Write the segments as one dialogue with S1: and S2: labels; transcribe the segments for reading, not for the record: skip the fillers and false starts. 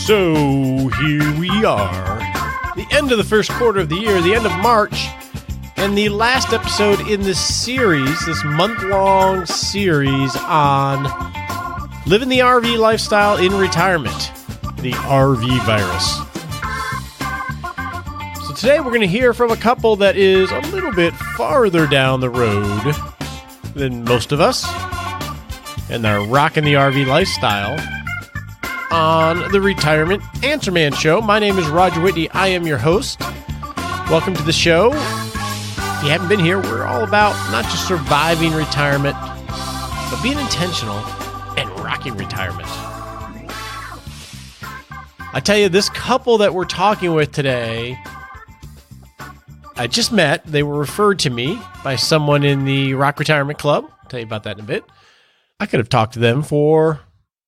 S1: So here we are, the end of the first quarter of the year, the end of March, and the last episode in this series, this month-long series on living the RV lifestyle in retirement, the RV virus. So today we're going to hear from a couple that is a little bit farther down the road than most of us, and they're rocking the RV lifestyle on the Retirement Answer Man Show. My name is Roger Whitney. I am your host. Welcome to the show. If you haven't been here, we're all about not just surviving retirement, but being intentional and rocking retirement. I tell you, this couple that we're talking with today, I just met. They were referred to me by someone in the Rock Retirement Club. I'll tell you about that in a bit. I could have talked to them for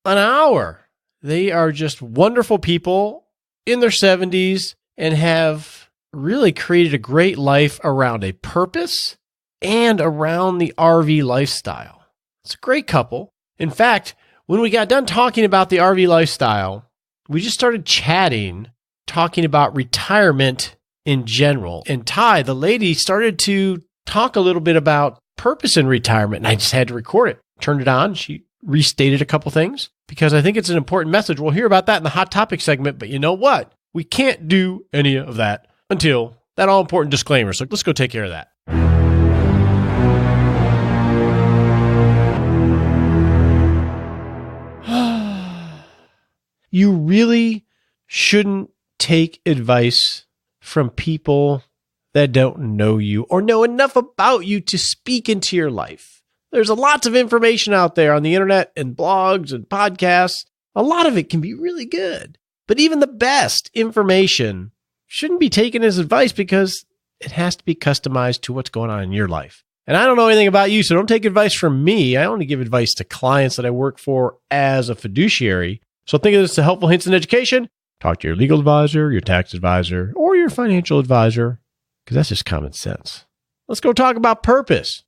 S1: an hour. They are just wonderful people in their 70s and have really created a great life around a purpose and around the RV lifestyle. It's a great couple. In fact, when we got done talking about the RV lifestyle, we just started chatting, talking about retirement in general. And Tai, the lady, started to talk a little bit about purpose in retirement, and I just had to record it. Turned it on. She restated a couple things because I think it's an important message. We'll hear about that in the Hot Topic segment, but you know what? We can't do any of that until that all-important disclaimer. So let's go take care of that. You really shouldn't take advice from people that don't know you or know enough about you to speak into your life. There's lots of information out there on the internet and blogs and podcasts. A lot of it can be really good, but even the best information shouldn't be taken as advice because it has to be customized to what's going on in your life. And I don't know anything about you, so don't take advice from me. I only give advice to clients that I work for as a fiduciary. So think of this as helpful hints and education. Talk to your legal advisor, your tax advisor, or your financial advisor, because that's just common sense. Let's go talk about purpose.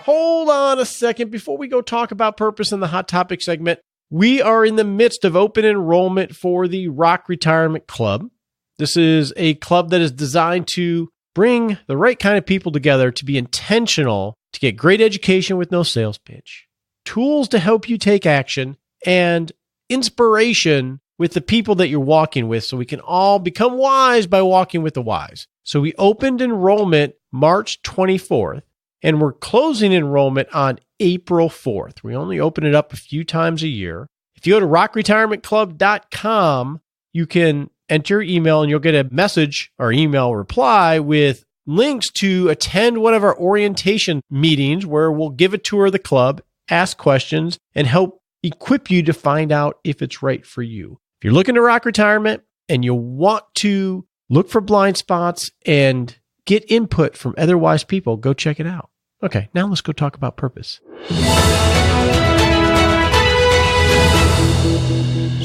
S1: Hold on a second. Before we go talk about purpose in the Hot Topic segment, we are in the midst of open enrollment for the Rock Retirement Club. This is a club that is designed to bring the right kind of people together to be intentional, to get great education with no sales pitch, tools to help you take action, and inspiration with the people that you're walking with so we can all become wise by walking with the wise. So we opened enrollment March 24th. And we're closing enrollment on April 4th. We only open it up a few times a year. If you go to rockretirementclub.com, you can enter your email and you'll get a message or email reply with links to attend one of our orientation meetings where we'll give a tour of the club, ask questions, and help equip you to find out if it's right for you. If you're looking to rock retirement and you want to look for blind spots and get input from other wise people, go check it out. Okay, now let's go talk about purpose. So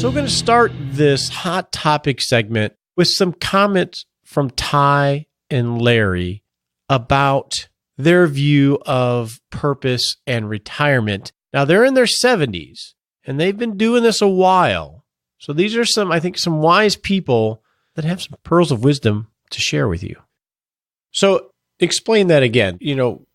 S1: we're going to start this Hot Topic segment with some comments from Tai and Larry about their view of purpose and retirement. Now, they're in their 70s, and they've been doing this a while. So these are some wise people that have some pearls of wisdom to share with you. So explain that again,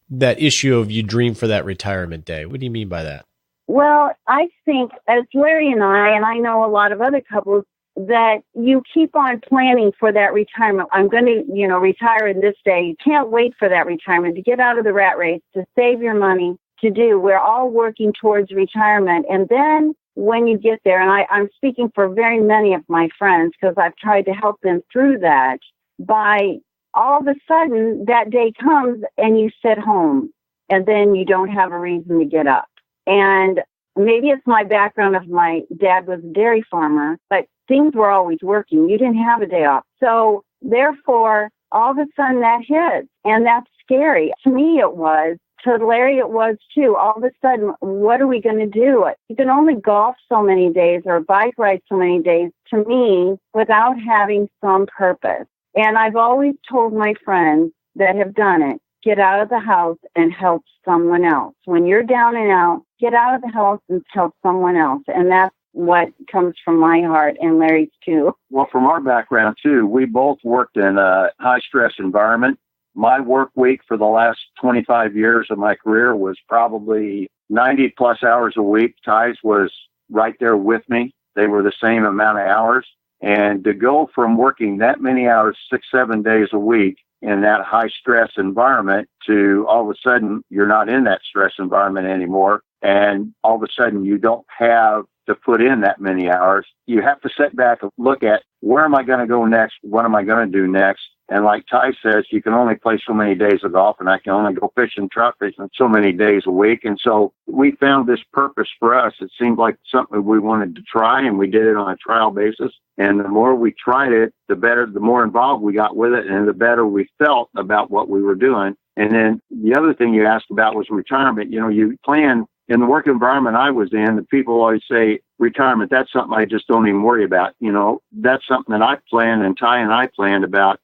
S1: that issue of you dream for that retirement day. What do you mean by that?
S2: Well, I think as Larry and I know a lot of other couples, that you keep on planning for that retirement. I'm going to, retire in this day. You can't wait for that retirement to get out of the rat race, to save your money, to do. We're all working towards retirement. And then when you get there, and I'm speaking for very many of my friends because I've tried to help them through that, by all of a sudden, that day comes and you sit home and then you don't have a reason to get up. And maybe it's my background of my dad was a dairy farmer, but things were always working. You didn't have a day off. So therefore, all of a sudden that hits, and that's scary. To me, it was. To Larry, it was too. All of a sudden, what are we going to do? You can only golf so many days or bike ride so many days, to me, without having some purpose. And I've always told my friends that have done it, get out of the house and help someone else. When you're down and out, get out of the house and help someone else. And that's what comes from my heart and Larry's too.
S3: Well, from our background too, we both worked in a high stress environment. My work week for the last 25 years of my career was probably 90 plus hours a week. Ty's was right there with me. They were the same amount of hours. And to go from working that many hours, 6-7 days a week in that high stress environment to all of a sudden you're not in that stress environment anymore. And all of a sudden you don't have to put in that many hours. You have to sit back and look at, where am I going to go next? What am I going to do next? And like Ty says, you can only play so many days of golf, and I can only go fishing, trout fishing so many days a week. And so we found this purpose for us. It seemed like something we wanted to try, and we did it on a trial basis. And the more we tried it, the better, the more involved we got with it, and the better we felt about what we were doing. And then the other thing you asked about was retirement. You know, you plan. In the work environment I was in, the people always say, retirement, that's something I just don't even worry about. You know, that's something that I planned, and Ty and I planned about,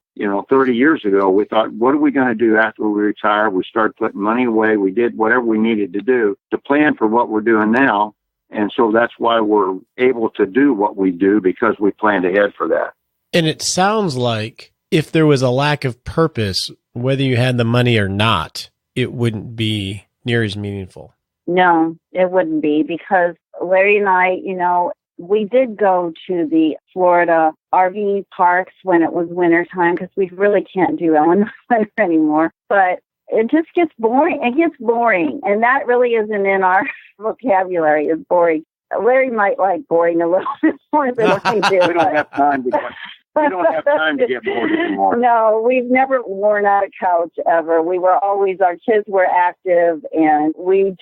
S3: 30 years ago. We thought, what are we going to do after we retire? We started putting money away. We did whatever we needed to do to plan for what we're doing now. And so that's why we're able to do what we do, because we planned ahead for that.
S1: And it sounds like if there was a lack of purpose, whether you had the money or not, it wouldn't be near as meaningful.
S2: No, it wouldn't be, because Larry and I, we did go to the Florida RV parks when it was wintertime, because we really can't do that in the winter anymore. But it just gets boring. It gets boring. And that really isn't in our vocabulary, is boring. Larry might like boring a little bit more than we do.
S3: We don't have time to get bored anymore.
S2: No, we've never worn out a couch ever. Our kids were active, and we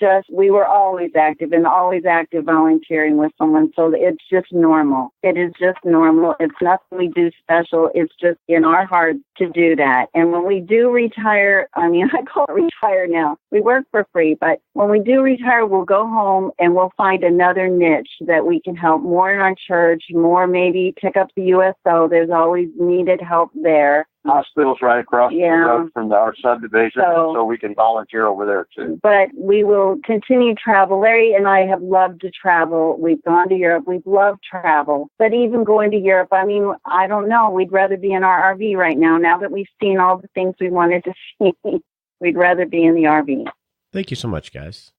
S2: were always active and always active volunteering with someone. So it's just normal. It is just normal. It's nothing we do special. It's just in our hearts to do that. And when we do retire, I call it retire now. We work for free, but when we do retire, we'll go home and we'll find another niche that we can help more in our church, more maybe pick up the USO. There's always needed help there.
S3: Hospitals right across the road from our subdivision, so we can volunteer over there too.
S2: But we will continue to travel. Larry and I have loved to travel. We've gone to Europe. We've loved travel. But even going to Europe, I don't know. We'd rather be in our RV right now. Now that we've seen all the things we wanted to see, we'd rather be in the RV.
S1: Thank you so much, guys.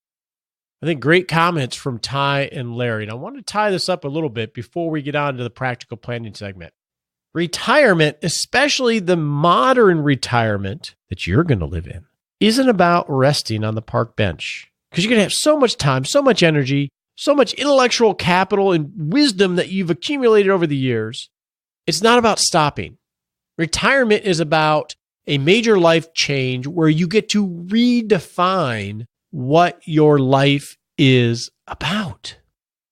S1: I think great comments from Ty and Larry. And I want to tie this up a little bit before we get on to the practical planning segment. Retirement, especially the modern retirement that you're going to live in, isn't about resting on the park bench, because you're going to have so much time, so much energy, so much intellectual capital and wisdom that you've accumulated over the years. It's not about stopping. Retirement is about a major life change where you get to redefine what your life is about.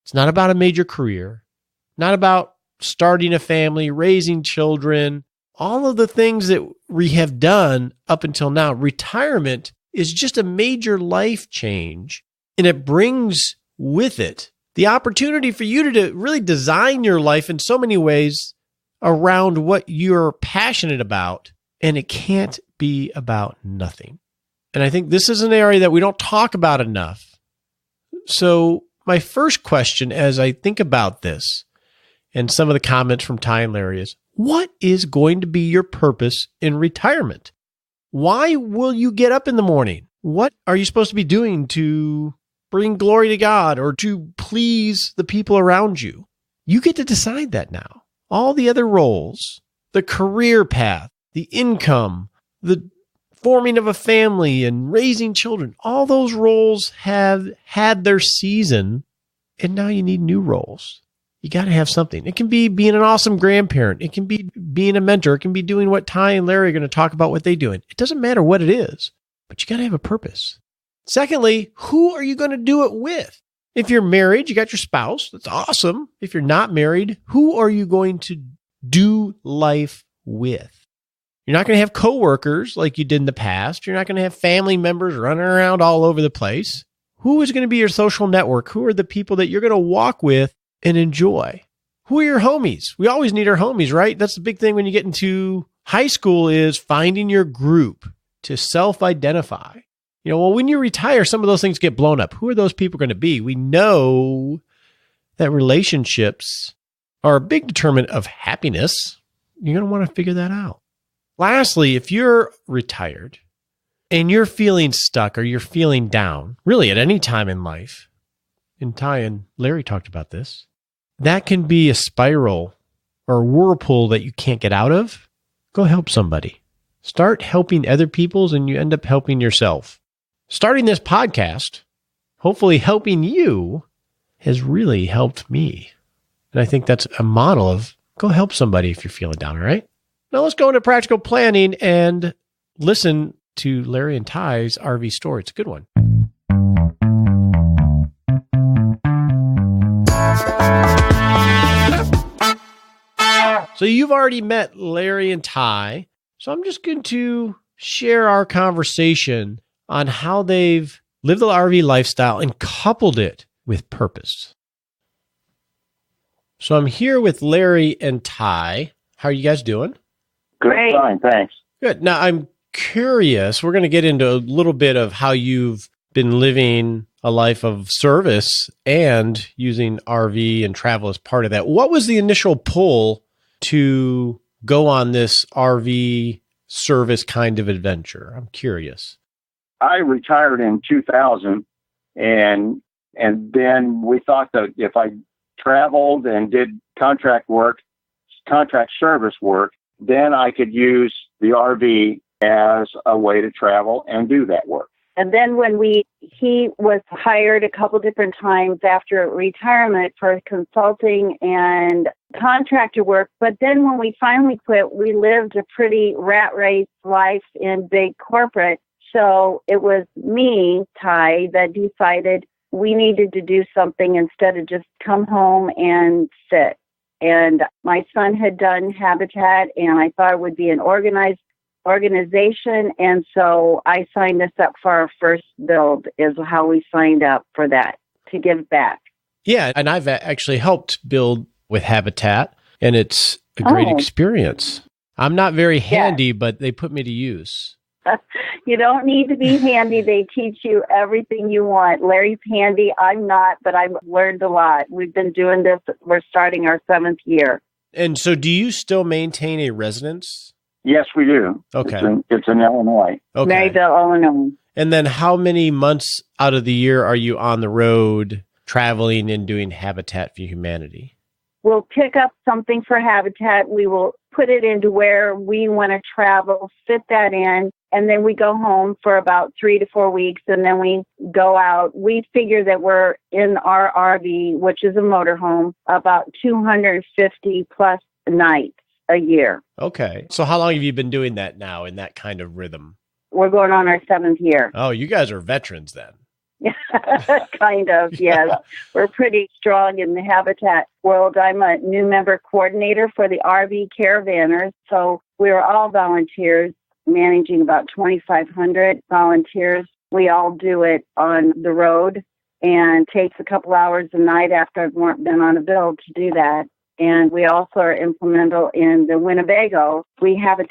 S1: It's not about a major career, not about starting a family, raising children, all of the things that we have done up until now. Retirement is just a major life change, and it brings with it the opportunity for you to really design your life in so many ways around what you're passionate about, and it can't be about nothing. And I think this is an area that we don't talk about enough. So my first question as I think about this, and some of the comments from Ty and Larry, is, what is going to be your purpose in retirement? Why will you get up in the morning? What are you supposed to be doing to bring glory to God or to please the people around you? You get to decide that now. All the other roles, the career path, the income, the forming of a family and raising children, all those roles have had their season, and now you need new roles. You got to have something. It can be being an awesome grandparent. It can be being a mentor. It can be doing what Ty and Larry are going to talk about what they're doing. It doesn't matter what it is, but you got to have a purpose. Secondly, who are you going to do it with? If you're married, you got your spouse. That's awesome. If you're not married, who are you going to do life with? You're not going to have coworkers like you did in the past. You're not going to have family members running around all over the place. Who is going to be your social network? Who are the people that you're going to walk with and enjoy? Who are your homies? We always need our homies, right? That's the big thing when you get into high school, is finding your group. to self-identify. Well, when you retire, some of those things get blown up. Who are those people going to be? We know that relationships are a big determinant of happiness. You're going to want to figure that out. Lastly, if you're retired and you're feeling stuck or you're feeling down, really at any time in life, and Tai and Larry talked about this, that can be a spiral or a whirlpool that you can't get out of. Go help somebody. Start helping other people and you end up helping yourself. Starting this podcast, hopefully helping you, has really helped me. And I think that's a model of go help somebody if you're feeling down, all right? Now let's go into practical planning and listen to Larry and Tai's RV story. It's a good one. So you've already met Larry and Tai. So I'm just going to share our conversation on how they've lived the RV lifestyle and coupled it with purpose. So I'm here with Larry and Tai. How are you guys doing?
S2: Great.
S3: Fine, thanks.
S1: Good. Now I'm curious. We're going to get into a little bit of how you've been living a life of service and using RV and travel as part of that. What was the initial pull to go on this RV service kind of adventure? I'm curious.
S3: I retired in 2000, and then we thought that if I traveled and did contract service work, then I could use the RV as a way to travel and do that work.
S2: And then when he was hired a couple different times after retirement for consulting and contractor work. But then when we finally quit, we lived a pretty rat race life in big corporate. So it was me, Tai, that decided we needed to do something instead of just come home and sit. And my son had done Habitat, and I thought it would be an organized organization. And so I signed us up for our first build is how we signed up for that, to give back.
S1: Yeah, and I've actually helped build with Habitat, and it's a great experience. I'm not very handy, but they put me to use.
S2: You don't need to be handy. They teach you everything you want. Larry's handy. I'm not, but I've learned a lot. We've been doing this. We're starting our 7th year.
S1: And so do you still maintain a residence?
S3: Yes, we do.
S1: Okay.
S3: It's in Illinois.
S1: Okay.
S2: Maryville, Illinois.
S1: And then how many months out of the year are you on the road traveling and doing Habitat for Humanity?
S2: We'll pick up something for Habitat. We will put it into where we want to travel, fit that in, and then we go home for about 3 to 4 weeks, and then we go out. We figure that we're in our RV, which is a motorhome, about 250 plus nights a year.
S1: Okay. So how long have you been doing that now in that kind of rhythm?
S2: We're going on our 7th year.
S1: Oh, you guys are veterans then.
S2: Kind of, yes. We're pretty strong in the Habitat world. I'm a new member coordinator for the RV caravanners. So we're all volunteers, managing about 2,500 volunteers. We all do it on the road, and takes a couple hours a night after I've been on a build to do that. And we also are implemental in the Winnebago. We have a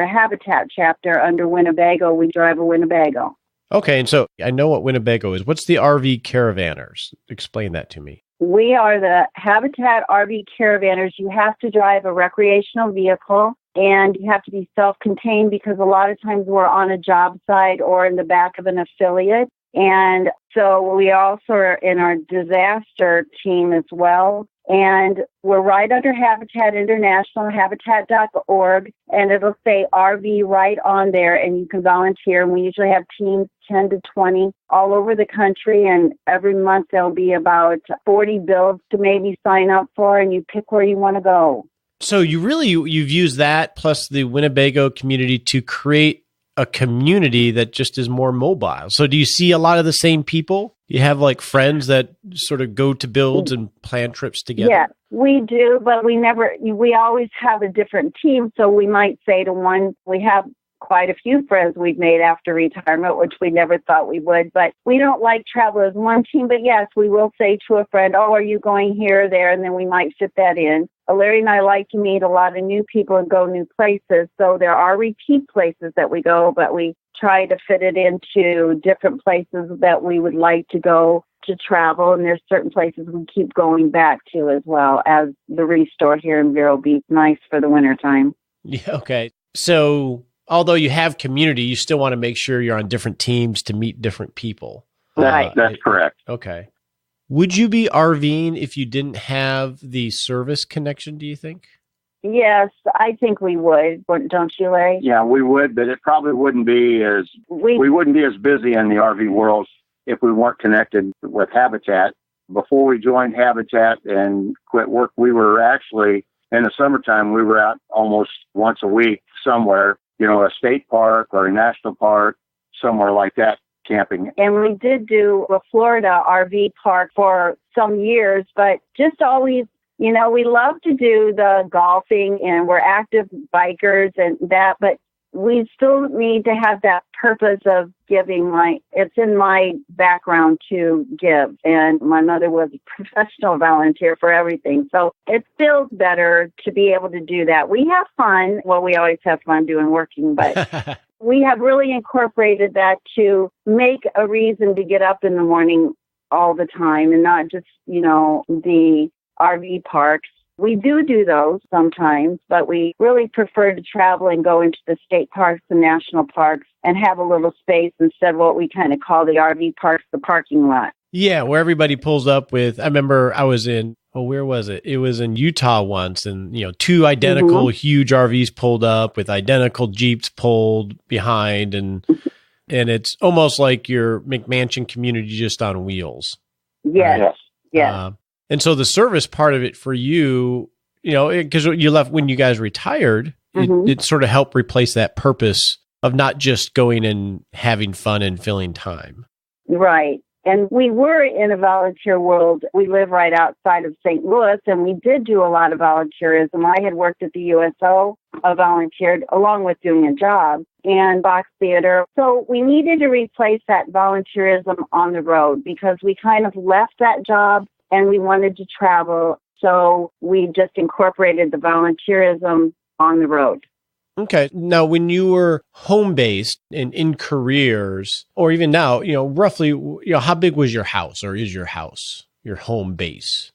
S2: Habitat chapter under Winnebago. We drive a Winnebago.
S1: Okay, and so I know what Winnebago is. What's the RV caravanners? Explain that to me.
S2: We are the Habitat RV caravanners. You have to drive a recreational vehicle, and you have to be self-contained because a lot of times we're on a job site or in the back of an affiliate. And so we also are in our disaster team as well. And we're right under Habitat International, habitat.org, and it'll say RV right on there, and you can volunteer. And we usually have teams 10 to 20 all over the country, and every month there'll be about 40 builds to maybe sign up for, and you pick where you want to go.
S1: So you've used that plus the Winnebago community to create a community that just is more mobile. So do you see a lot of the same people? You have like friends that sort of go to builds and plan trips together?
S2: Yeah, we do, but we always have a different team. So we might say to one, we have quite a few friends we've made after retirement, which we never thought we would, but we don't like travel as one team. But yes, we will say to a friend, oh, are you going here or there? And then we might fit that in. Larry and I like to meet a lot of new people and go new places. So there are repeat places that we go, but we try to fit it into different places that we would like to go to travel. And there's certain places we keep going back to as well, as the Restore here in Vero Beach, nice for the wintertime.
S1: Yeah, okay. So although you have community, you still want to make sure you're on different teams to meet different people.
S2: Right.
S3: That's correct.
S1: Okay. Would you be RVing if you didn't have the service connection, do you think?
S2: Yes, I think we would. Don't you, Larry?
S3: Yeah, we would, but it probably wouldn't be as we wouldn't be as busy in the RV world if we weren't connected with Habitat. Before we joined Habitat and quit work, we were actually in the summertime. We were out almost once a week somewhere, a state park or a national park, somewhere like that, camping.
S2: And we did do a Florida RV park for some years, but just always, we love to do the golfing and we're active bikers and that, but we still need to have that purpose of giving. It's in my background to give. And my mother was a professional volunteer for everything. So it feels better to be able to do that. We have fun. Well, we always have fun doing working, but we have really incorporated that to make a reason to get up in the morning all the time and not just, the RV parks. We do those sometimes, but we really prefer to travel and go into the state parks and national parks and have a little space instead of what we kind of call the RV parks, the parking lot.
S1: Yeah, where everybody pulls up with, I remember I was in, where was it? It was in Utah once, and, two identical huge RVs pulled up with identical Jeeps pulled behind, and it's almost like your McMansion community just on wheels.
S2: Yes.
S1: Right?
S2: Yes.
S1: And so the service part of it for you, because you left when you guys retired, it sort of helped replace that purpose of not just going and having fun and filling time.
S2: Right. And we were in a volunteer world. We live right outside of St. Louis, and we did do a lot of volunteerism. I had worked at the USO, volunteered along with doing a job, and box theater. So we needed to replace that volunteerism on the road because we kind of left that job and we wanted to travel. So we just incorporated the volunteerism on the road.
S1: Okay. Now, when you were home-based and in careers, or even now, roughly, how big was your house or is your house, your home base?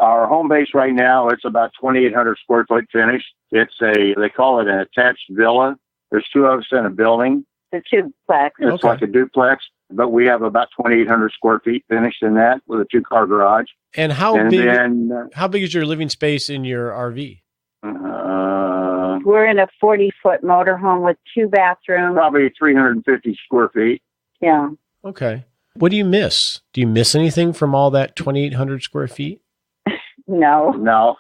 S3: Our home base right now, it's about 2,800 square foot finished. They call it an attached villa. There's two of us in a building.
S2: The duplex.
S3: It's like a duplex, but we have about 2,800 square feet finished in that with a 2-car garage.
S1: And how big is your living space in your RV?
S2: We're in a 40-foot motorhome with 2 bathrooms.
S3: Probably 350 square feet.
S2: Yeah.
S1: Okay. What do you miss? Do you miss anything from all that 2,800 square feet?
S2: No.
S3: No,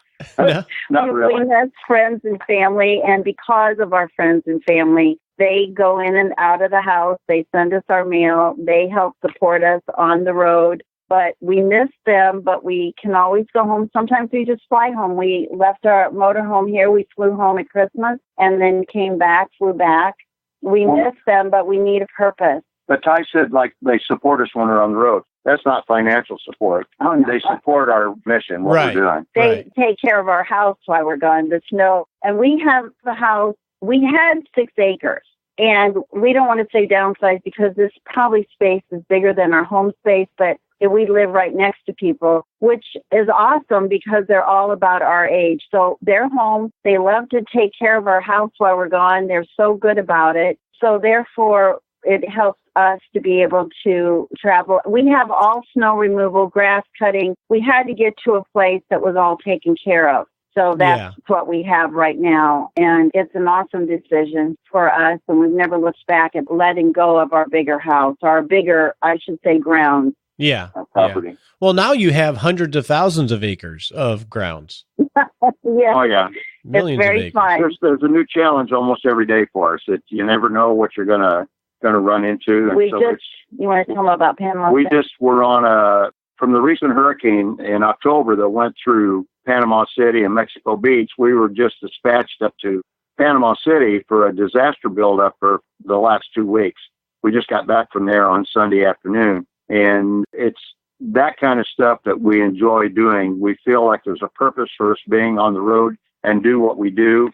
S3: not really.
S2: We have friends and family, and because of our friends and family, they go in and out of the house. They send us our mail. They help support us on the road. But we miss them, but we can always go home. Sometimes we just fly home. We left our motorhome here. We flew home at Christmas and then came back, flew back. We miss them, but we need a purpose.
S3: But Ty said, they support us when we're on the road. That's not financial support.
S2: Oh, no.
S3: They support our mission, what we're doing.
S2: They take care of our house while we're gone. The snow. And we have the house. We had 6 acres. And we don't want to say downsize because this probably space is bigger than our home space, but we live right next to people, which is awesome because they're all about our age. So they're home. They love to take care of our house while we're gone. They're so good about it. So therefore, it helps us to be able to travel. We have all snow removal, grass cutting. We had to get to a place that was all taken care of. So that's what we have right now. And it's an awesome decision for us. And we've never looked back at letting go of our bigger house, our bigger, I should say, grounds.
S1: Yeah.
S3: Property.
S1: Yeah. Well, now you have hundreds of thousands of acres of grounds.
S2: Yeah.
S3: Oh, yeah.
S1: Millions
S2: it's very
S1: of acres.
S2: fun.
S3: There's a new challenge almost every day for us. You never know what you're gonna run into. And
S2: you want to tell them about Panama?
S3: We just were on from the recent hurricane in October that went through Panama City and Mexico Beach. We were just dispatched up to Panama City for a disaster buildup for the last 2 weeks. We just got back from there on Sunday afternoon. And it's that kind of stuff that we enjoy doing. We feel like there's a purpose for us being on the road and do what we do.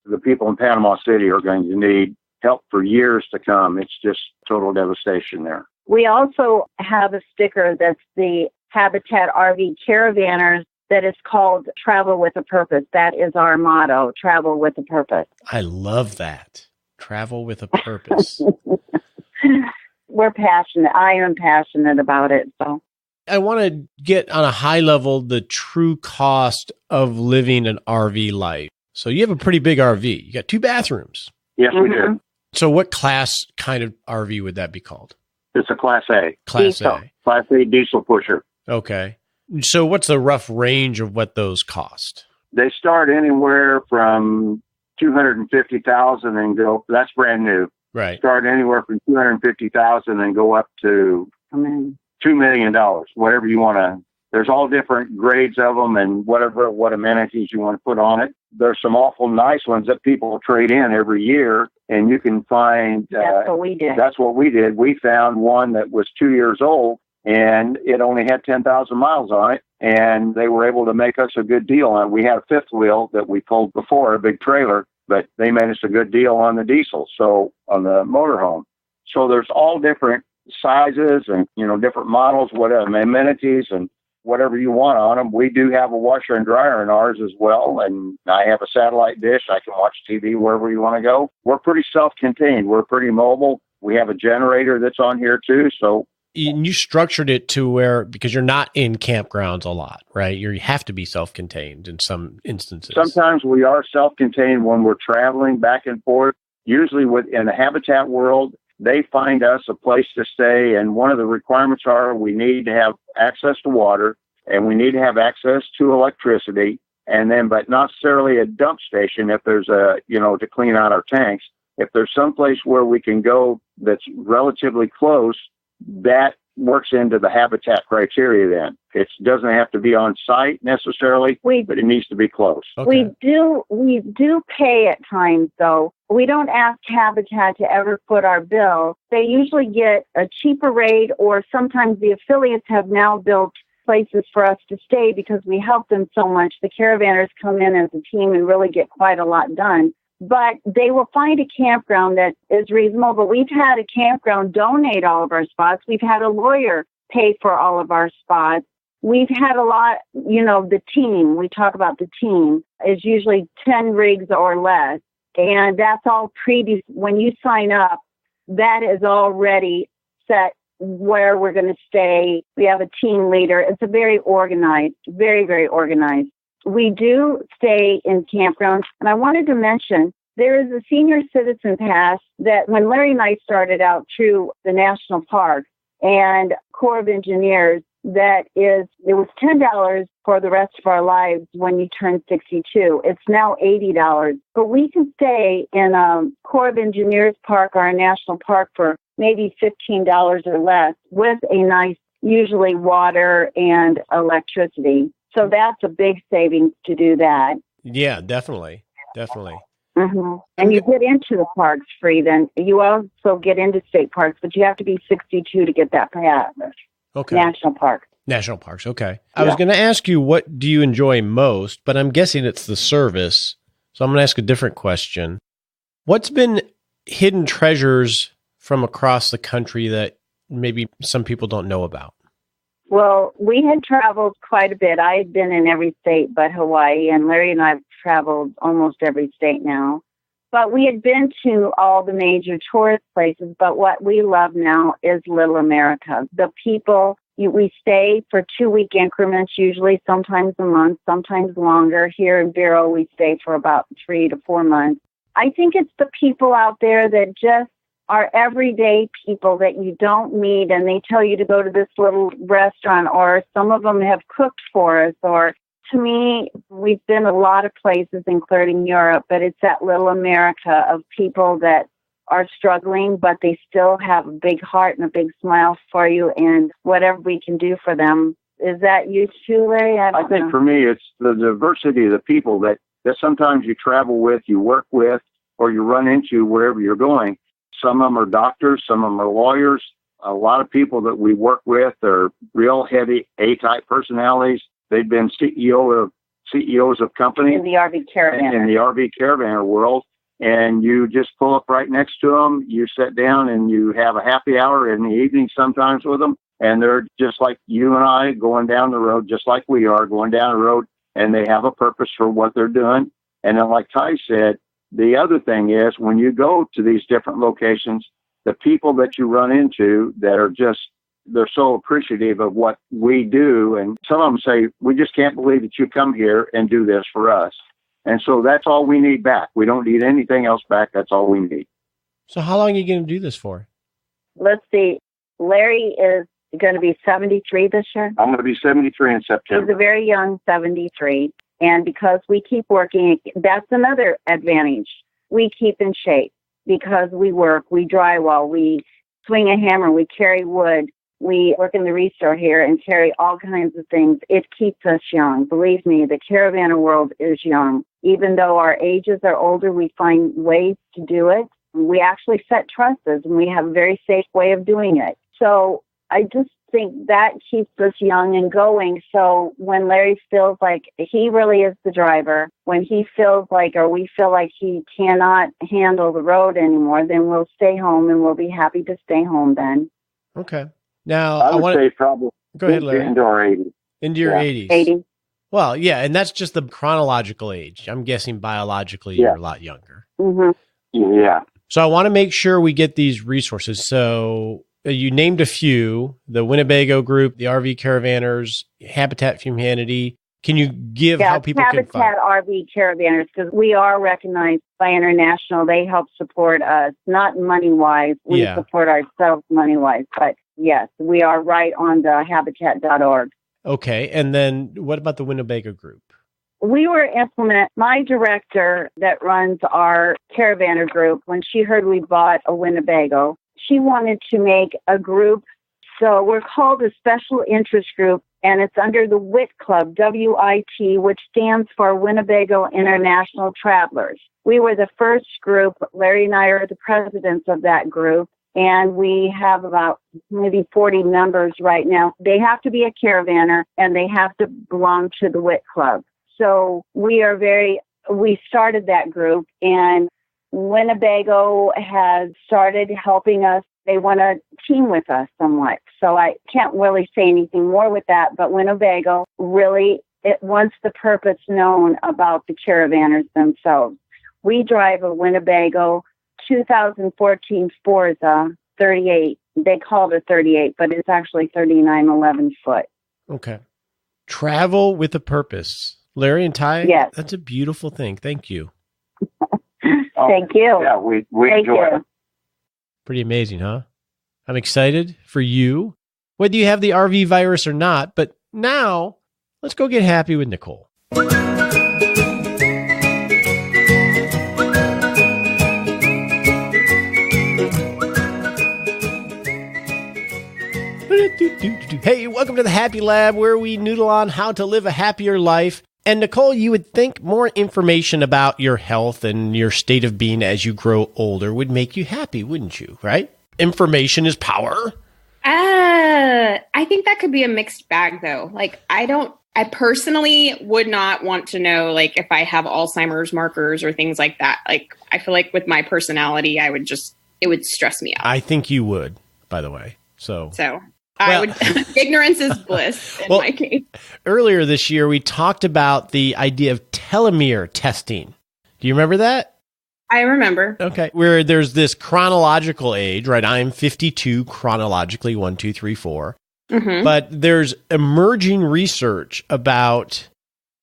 S3: The people in Panama City are going to need help for years to come. It's just total devastation there.
S2: We also have a sticker that's the Habitat RV Caravanners that is called Travel with a Purpose. That is our motto, Travel with a Purpose.
S1: I love that. Travel with a purpose.
S2: We're passionate. I am passionate about it. So
S1: I want to get on a high level the true cost of living an RV life. So you have a pretty big RV. You got 2 bathrooms.
S3: Yes, we do.
S1: So what class kind of RV would that be called?
S3: It's a Class A.
S1: Class
S2: Diesel.
S1: A.
S3: Class A diesel pusher.
S1: Okay. So what's the rough range of what those cost?
S3: They start anywhere from $250,000 and go. That's brand new.
S1: Right.
S3: Start anywhere from $250,000 and go up to $2 million. Whatever you want to. There's all different grades of them and what amenities you want to put on it. There's some awful nice ones that people trade in every year, and you can find.
S2: that's what we did.
S3: That's what we did. We found one that was 2 years old, and it only had 10,000 miles on it, and they were able to make us a good deal on it. We had a fifth wheel that we pulled before, a big trailer, but they made us a good deal on the diesel, so on the motorhome. So there's all different sizes and, different models, whatever, amenities and whatever you want on them. We do have a washer and dryer in ours as well, and I have a satellite dish. I can watch TV wherever you want to go. We're pretty self-contained. We're pretty mobile. We have a generator that's on here too, so.
S1: And you structured it to where, because you're not in campgrounds a lot, right? You have to be self-contained in some instances.
S3: Sometimes we are self-contained when we're traveling back and forth. Usually in the habitat world, they find us a place to stay, and one of the requirements are we need to have access to water, and we need to have access to electricity, and then, but not necessarily a dump station if there's to clean out our tanks. If there's some place where we can go that's relatively close, that works into the habitat criteria then. It doesn't have to be on site necessarily, but it needs to be close.
S2: Okay. We do pay at times, though. We don't ask Habitat to ever foot our bill. They usually get a cheaper rate, or sometimes the affiliates have now built places for us to stay because we help them so much. The caravanners come in as a team and really get quite a lot done. But they will find a campground that is reasonable. But we've had a campground donate all of our spots. We've had a lawyer pay for all of our spots. We've had a lot, the team. We talk about the team is usually 10 rigs or less. And that's all when you sign up, that is already set where we're going to stay. We have a team leader. It's a very organized, very, very organized. We do stay in campgrounds. And I wanted to mention, there is a senior citizen pass that when Larry and I started out through the national park and Corps of Engineers, it was $10 for the rest of our lives when you turn 62. It's now $80. But we can stay in a Corps of Engineers park or a national park for maybe $15 or less with a nice, usually water and electricity. So that's a big savings to do that.
S1: Yeah, definitely.
S2: Mm-hmm. And you get into the parks free then. You also get into state parks, but you have to be 62 to get that pass.
S1: Okay.
S2: National parks,
S1: okay. I was going to ask you, what do you enjoy most? But I'm guessing it's the service. So I'm going to ask a different question. What's been hidden treasures from across the country that maybe some people don't know about?
S2: Well, we had traveled quite a bit. I had been in every state but Hawaii, and Larry and I have traveled almost every state now. But we had been to all the major tourist places, but what we love now is Little America. The people, we stay for 2-week increments, usually sometimes a month, sometimes longer. Here in Vero, we stay for about 3 to 4 months. I think it's the people out there that just are everyday people that you don't meet, and they tell you to go to this little restaurant, or some of them have cooked for us. Or to me, we've been a lot of places, including Europe, but it's that Little America of people that are struggling, but they still have a big heart and a big smile for you, and whatever we can do for them. Is that you too, Larry?
S3: I think for me, it's the diversity of the people that sometimes you travel with, you work with, or you run into wherever you're going. Some of them are doctors, some of them are lawyers. A lot of people that we work with are real heavy A-type personalities. They've been CEOs of companies.
S2: In the RV caravan.
S3: In the RV caravan world. and you just pull up right next to them. You sit down and you have a happy hour in the evening sometimes with them. And they're just like you and I going down the road, just like we are going down the road, and they have a purpose for what they're doing. And then like Ty said, the other thing is when you go to these different locations, the people that you run into that are just, they're so appreciative of what we do. And some of them say, we just can't believe that you come here and do this for us. And so that's all we need back. We don't need anything else back. That's all we need.
S1: So how long are you going to do this for?
S2: Let's see. Larry is going to be 73 this year.
S3: I'm going to be 73 in September.
S2: He's a very young 73. And because we keep working, that's another advantage. We keep in shape because we work, we drywall, we swing a hammer, we carry wood, we work in the restore here and carry all kinds of things. It keeps us young. Believe me, the caravanner world is young. Even though our ages are older, we find ways to do it. We actually set trusses, and we have a very safe way of doing it. So I just think that keeps us young and going. So when Larry feels like he really is the driver, when he feels like, or we feel like he cannot handle the road anymore, then we'll stay home, and we'll be happy to stay home then.
S1: Okay. Now,
S3: I would say probably
S1: go ahead, Larry.
S3: Into our 80s.
S1: Into your 80s.
S2: 80.
S1: Well, yeah, and that's just the chronological age. I'm guessing biologically you're a lot younger.
S2: Mm-hmm.
S3: Yeah.
S1: So I want to make sure we get these resources. So you named a few, the Winnebago group, the RV Caravanners, Habitat for Humanity. Can you give how people can find?
S2: Habitat RV Caravanners, because we are recognized by International. They help support us, not money-wise. We support ourselves money-wise. But yes, we are right on the habitat.org.
S1: Okay. And then what about the Winnebago group?
S2: We were my director that runs our Caravanner group, when she heard we bought a Winnebago, she wanted to make a group. So we're called a special interest group, and it's under the WIT Club, W-I-T, which stands for Winnebago International Travelers. We were the first group. Larry and I are the presidents of that group, and we have about maybe 40 members right now. They have to be a caravaner, and they have to belong to the WIT Club. So we started that group, and Winnebago has started helping us. They want to team with us somewhat. So I can't really say anything more with that, but Winnebago really, it wants the purpose known about the caravanners themselves. We drive a Winnebago 2014 Forza 38. They call it a 38, but it's actually 3911 foot.
S1: Okay. Travel with a purpose. Larry and Tai,
S2: yes.
S1: That's a beautiful thing. Thank you.
S2: Thank you.
S3: Yeah, we enjoy it.
S1: Pretty amazing, huh? I'm excited for you, whether you have the RV virus or not. But now, let's go get happy with Nicole. Hey, welcome to the Happy Lab, where we noodle on how to live a happier life. And Nicole, you would think more information about your health and your state of being as you grow older would make you happy, wouldn't you? Right? Information is power.
S4: I think that could be a mixed bag, though. Like, I personally would not want to know, like, if I have Alzheimer's markers or things like that. Like, I feel like with my personality, it would stress me out.
S1: I think you would, by the way. So
S4: ignorance is bliss in my case.
S1: Earlier this year, we talked about the idea of telomere testing. Do you remember that?
S4: I remember.
S1: Okay. Where there's this chronological age, right? I'm 52 chronologically, 1, 2, 3, 4. Mm-hmm. But there's emerging research about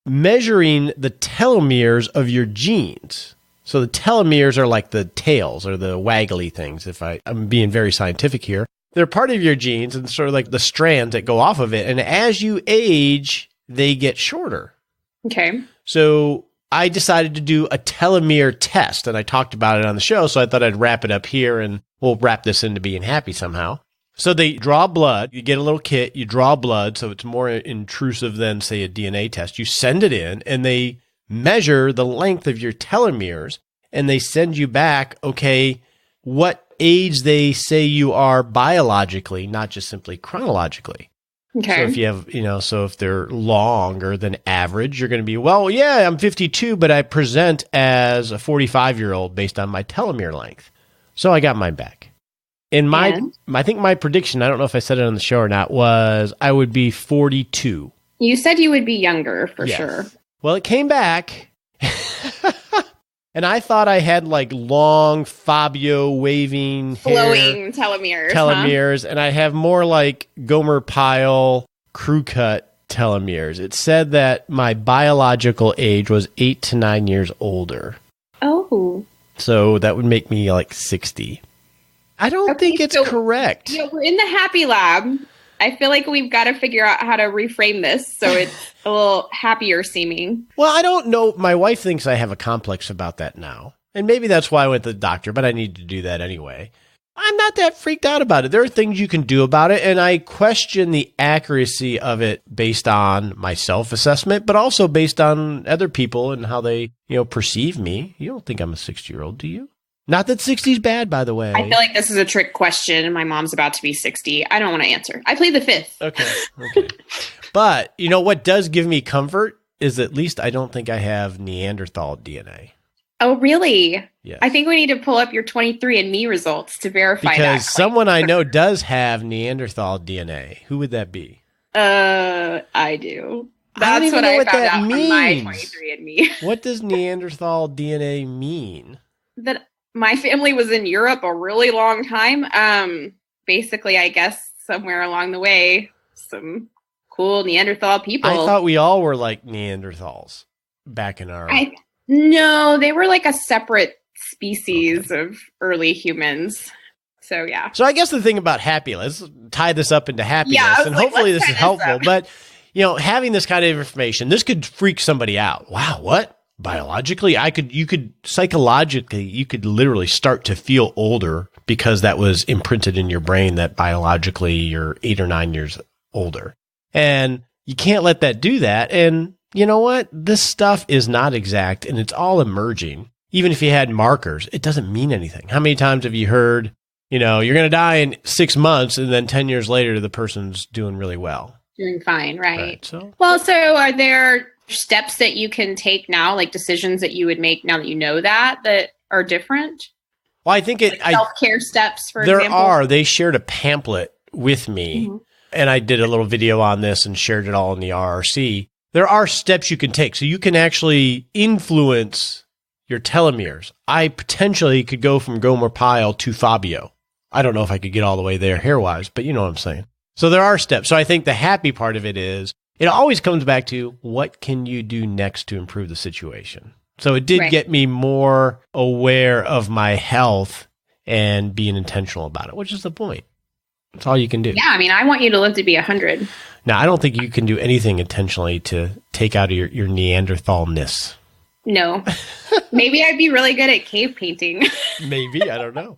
S1: measuring the telomeres of your genes. So the telomeres are like the tails or the waggly things, if I'm being very scientific here. They're part of your genes and sort of like the strands that go off of it. And as you age, they get shorter.
S4: Okay.
S1: So I decided to do a telomere test, and I talked about it on the show, so I thought I'd wrap it up here, and we'll wrap this into being happy somehow. So they draw blood. You get a little kit. You draw blood, so it's more intrusive than, say, a DNA test. You send it in, and they measure the length of your telomeres, and they send you back, okay, what age they say you are biologically, not just simply chronologically.
S4: Okay.
S1: So if you have, so if they're longer than average, you're going to be, well, yeah, I'm 52, but I present as a 45-year-old based on my telomere length. So I got mine back. I think my prediction, I don't know if I said it on the show or not, was I would be 42.
S4: You said you would be younger for sure.
S1: Well, it came back. And I thought I had like long Fabio waving
S4: flowing telomeres,
S1: and I have more like Gomer Pyle crew cut telomeres. It said that my biological age was 8 to 9 years older.
S4: Oh.
S1: So that would make me like 60. I don't think it's correct.
S4: We're in the happy lab. I feel like we've got to figure out how to reframe this so it's a little happier seeming.
S1: Well, I don't know. My wife thinks I have a complex about that now. And maybe that's why I went to the doctor, but I need to do that anyway. I'm not that freaked out about it. There are things you can do about it, and I question the accuracy of it based on my self-assessment, but also based on other people and how they, perceive me. You don't think I'm a 60-year-old, do you? Not that 60 is bad, by the way.
S4: I feel like this is a trick question, and my mom's about to be 60. I don't want to answer. I plead the fifth.
S1: Okay. But, what does give me comfort is at least I don't think I have Neanderthal DNA.
S4: Oh, really?
S1: Yes.
S4: I think we need to pull up your 23andMe results to verify that.
S1: Because someone I know does have Neanderthal DNA. Who would that be?
S4: I do. That's what I found out from my 23andMe.
S1: What does Neanderthal DNA mean?
S4: That my family was in Europe a really long time. Basically, I guess somewhere along the way, some cool Neanderthal people.
S1: I thought we all were like Neanderthals back in our...
S4: No, they were like a separate species of early humans. So, yeah.
S1: So I guess the thing about happiness, let's tie this up into happiness, and hopefully this is helpful. But, having this kind of information, this could freak somebody out. Wow, what? Biologically, you could psychologically, you could literally start to feel older because that was imprinted in your brain that biologically you're 8 or 9 years older. And you can't let that do that. And you know what? This stuff is not exact and it's all emerging. Even if you had markers, it doesn't mean anything. How many times have you heard, you're going to die in 6 months and then 10 years later, the person's doing really well.
S4: Doing fine, right?
S1: So
S4: are there steps that you can take now, like decisions that you would make now that you know that are different?
S1: Well, I think
S4: self-care steps, for example.
S1: There are. They shared a pamphlet with me, and I did a little video on this and shared it all in the RRC. There are steps you can take. So you can actually influence your telomeres. I potentially could go from Gomer Pyle to Fabio. I don't know if I could get all the way there hair-wise, but you know what I'm saying. So there are steps. So I think the happy part of it is it always comes back to what can you do next to improve the situation. So it did get me more aware of my health and being intentional about it, which is the point. That's all you can do.
S4: Yeah, I want you to live to be 100.
S1: Now, I don't think you can do anything intentionally to take out your Neanderthalness.
S4: No. Maybe I'd be really good at cave painting.
S1: Maybe. I don't know.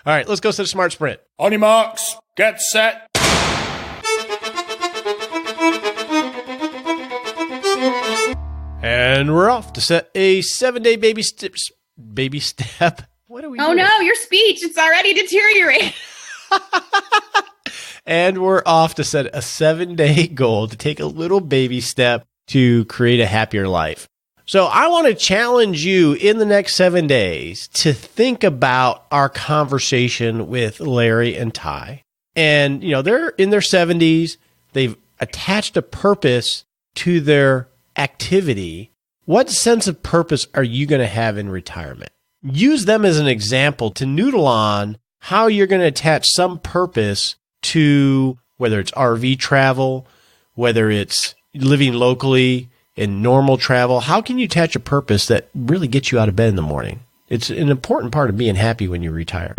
S1: All right, let's go to the Smart Sprint.
S5: On your marks, get set.
S1: And we're off to set a 7-day baby step. What are we doing?
S4: Oh, no, your speech. It's already deteriorating.
S1: And we're off to set a 7-day goal to take a little baby step to create a happier life. So I want to challenge you in the next 7 days to think about our conversation with Larry and Tai. And, they're in their 70s. They've attached a purpose to their activity. What sense of purpose are you going to have in retirement? Use them as an example to noodle on how you're going to attach some purpose to whether it's RV travel, whether it's living locally in normal travel. How can you attach a purpose that really gets you out of bed in the morning? It's an important part of being happy when you retire.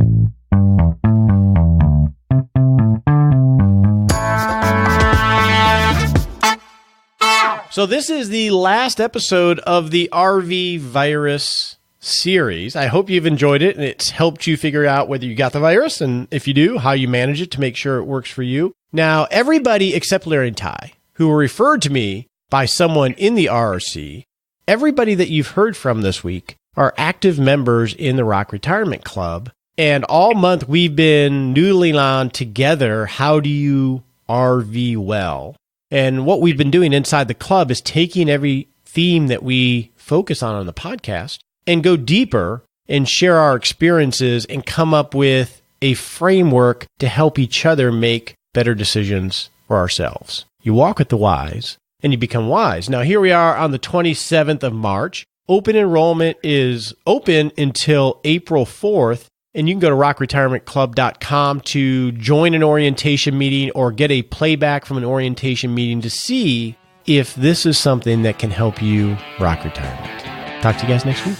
S1: So this is the last episode of the RV virus series. I hope you've enjoyed it and it's helped you figure out whether you got the virus, and if you do, how you manage it to make sure it works for you. Now, everybody except Larry and Tai, who were referred to me by someone in the RRC, everybody that you've heard from this week are active members in the Rock Retirement Club. And all month we've been noodling on together, how do you RV well. And what we've been doing inside the club is taking every theme that we focus on the podcast and go deeper and share our experiences and come up with a framework to help each other make better decisions for ourselves. You walk with the wise and you become wise. Now, here we are on the 27th of March. Open enrollment is open until April 4th. And you can go to rockretirementclub.com to join an orientation meeting or get a playback from an orientation meeting to see if this is something that can help you rock retirement. Talk to you guys next week.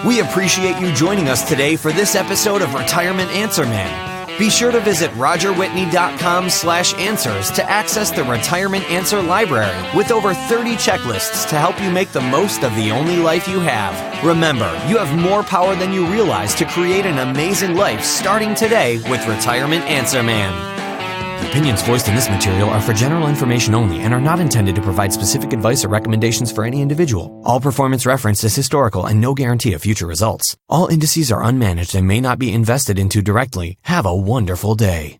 S6: We appreciate you joining us today for this episode of Retirement Answer Man. Be sure to visit rogerwhitney.com/answers to access the Retirement Answer Library with over 30 checklists to help you make the most of the only life you have. Remember, you have more power than you realize to create an amazing life starting today with Retirement Answer Man. The opinions voiced in this material are for general information only and are not intended to provide specific advice or recommendations for any individual. All performance referenced is historical and no guarantee of future results. All indices are unmanaged and may not be invested into directly. Have a wonderful day.